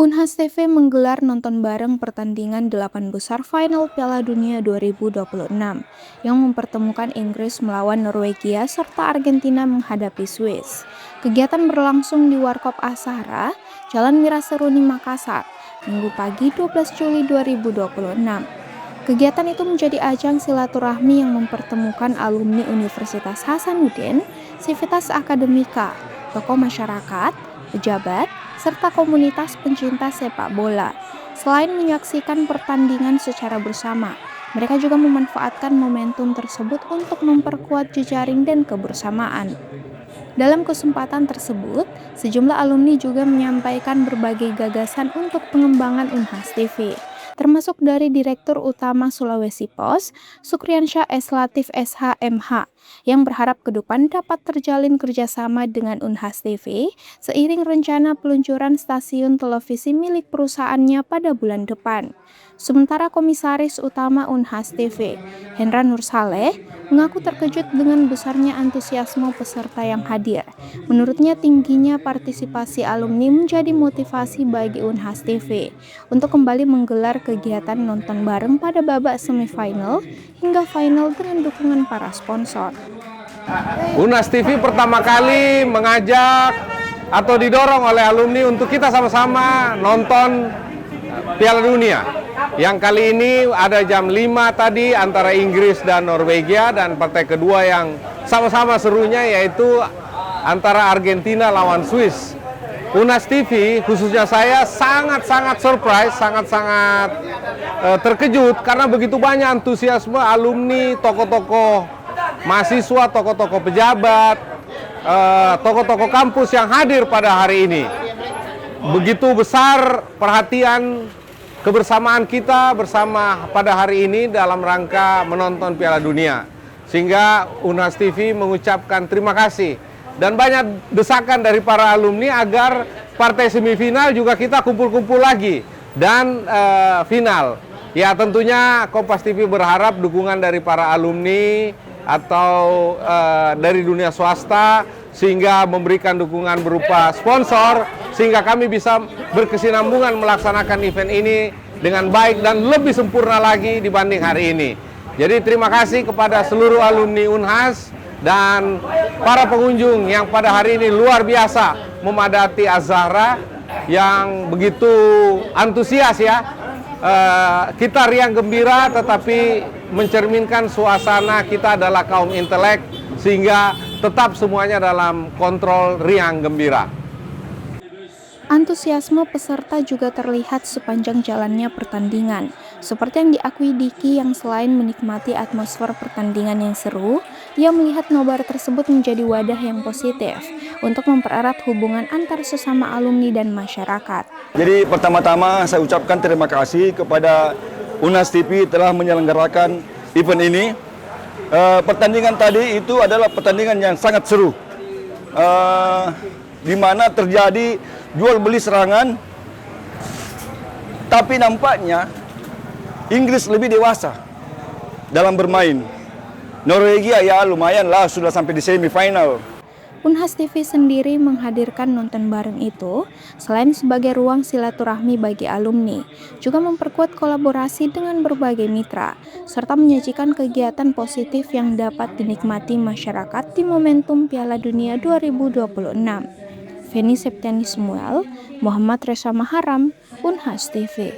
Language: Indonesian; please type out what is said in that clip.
Unhas TV menggelar nonton bareng pertandingan 8 besar final Piala Dunia 2026 yang mempertemukan Inggris melawan Norwegia serta Argentina menghadapi Swiss. Kegiatan berlangsung di Warkop Asara, Jalan Wiraseruni Makassar, Minggu pagi 12 Juli 2026. Kegiatan itu menjadi ajang silaturahmi yang mempertemukan alumni Universitas Hasanuddin, Civitas Akademika, tokoh masyarakat, pejabat, serta komunitas pencinta sepak bola. Selain menyaksikan pertandingan secara bersama, mereka juga memanfaatkan momentum tersebut untuk memperkuat jejaring dan kebersamaan. Dalam kesempatan tersebut, sejumlah alumni juga menyampaikan berbagai gagasan untuk pengembangan Unhas TV, termasuk dari Direktur Utama Sulawesi Pos, Sukriansyah S. Latif SH.MH, yang berharap ke depan dapat terjalin kerjasama dengan Unhas TV seiring rencana peluncuran stasiun televisi milik perusahaannya pada bulan depan. Sementara Komisaris Utama Unhas TV, Hendra Nursaleh, mengaku terkejut dengan besarnya antusiasme peserta yang hadir. Menurutnya tingginya partisipasi alumni menjadi motivasi bagi Unhas TV untuk kembali menggelar kegiatan nonton bareng pada babak semifinal hingga final dengan dukungan para sponsor. Unhas TV pertama kali mengajak atau didorong oleh alumni untuk kita sama-sama nonton Piala Dunia. Yang kali ini ada jam 5 tadi antara Inggris dan Norwegia, dan partai kedua yang sama-sama serunya yaitu antara Argentina lawan Swiss. Unhas TV, khususnya saya, sangat-sangat surprise, sangat-sangat terkejut karena begitu banyak antusiasme alumni, tokoh-tokoh mahasiswa, tokoh-tokoh pejabat, tokoh-tokoh kampus yang hadir pada hari ini. Begitu besar perhatian kebersamaan kita bersama pada hari ini dalam rangka menonton Piala Dunia. Sehingga Unhas TV mengucapkan terima kasih. Dan banyak desakan dari para alumni agar partai semifinal juga kita kumpul-kumpul lagi. Dan final. Ya tentunya Kompas TV berharap dukungan dari para alumni atau dari dunia swasta sehingga memberikan dukungan berupa sponsor sehingga kami bisa berkesinambungan melaksanakan event ini dengan baik dan lebih sempurna lagi dibanding hari ini. Jadi terima kasih kepada seluruh alumni Unhas dan para pengunjung yang pada hari ini luar biasa memadati Az-Zahra yang begitu antusias ya. Kita riang gembira tetapi mencerminkan suasana kita adalah kaum intelek sehingga tetap semuanya dalam kontrol riang gembira. Antusiasme peserta juga terlihat sepanjang jalannya pertandingan, seperti yang diakui Diki yang selain menikmati atmosfer pertandingan yang seru, ia melihat nobar tersebut menjadi wadah yang positif untuk mempererat hubungan antar sesama alumni dan masyarakat. Jadi pertama-tama saya ucapkan terima kasih kepada Unhas TV telah menyelenggarakan event ini. Pertandingan tadi itu adalah pertandingan yang sangat seru, di mana terjadi jual beli serangan, tapi nampaknya Inggris lebih dewasa dalam bermain. Norwegia ya lumayanlah sudah sampai di semifinal. Unhas TV sendiri menghadirkan nonton bareng itu selain sebagai ruang silaturahmi bagi alumni, juga memperkuat kolaborasi dengan berbagai mitra, serta menyajikan kegiatan positif yang dapat dinikmati masyarakat di momentum Piala Dunia 2026. Feni Septiani Samuel, Muhammad Reza Maharam, Unhas TV.